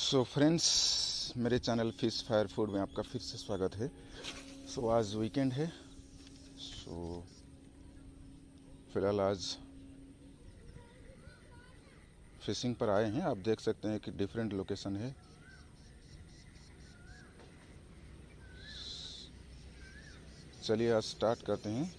So friends, मेरे channel fish fire food में आपका फिर से स्वागत है। आज वीकेंड है। फिलहाल आज फिशिंग पर आए हैं। आप देख सकते हैं कि डिफरेंट लोकेशन है। चलिए आज स्टार्ट करते हैं।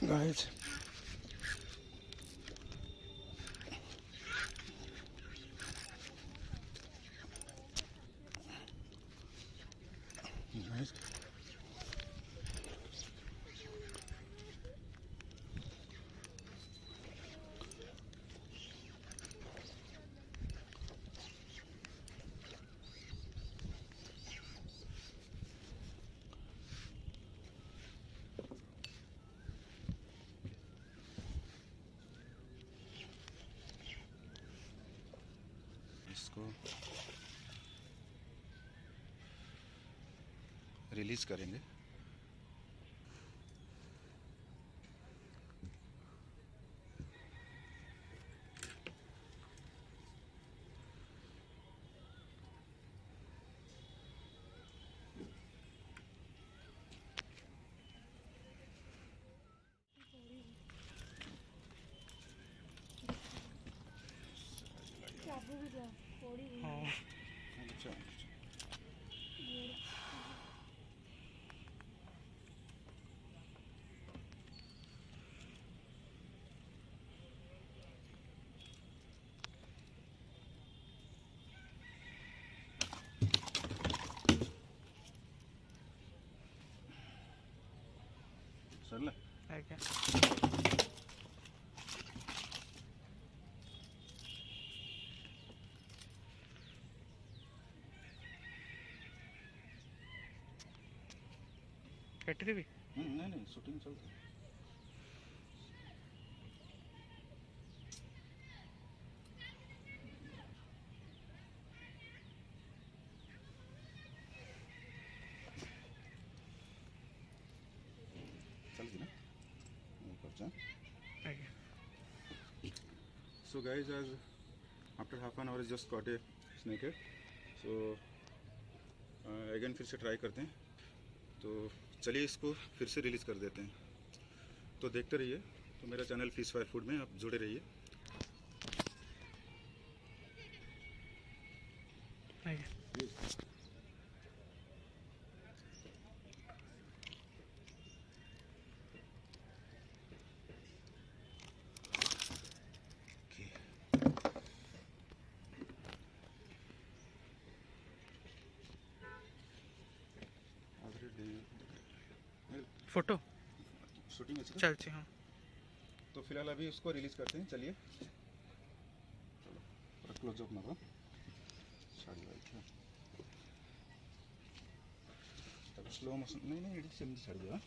गाइस, इसको रिलीज करेंगे। अच्छा, सरला कटरी नहीं शूटिंग चलती है। चलती ना सो गाइज, आज after half an hour just caught a snake है। अगेन फिर से ट्राई करते हैं। तो चलिए इसको फिर से रिलीज़ कर देते हैं। तो देखते रहिए। तो मेरा चैनल फिश फायर फूड में आप जुड़े रहिए। ଆଜ୍ଞା फोटो शूटिंग अच्छी है। चलती हाँ तो फिलहाल अभी इसको रिलीज करते हैं, चलिए। चलो पूरा क्लोजअप नगा साड़ी वाइट है, तब स्लो मोशन नहीं नहीं एडिट से छाड़ दिया।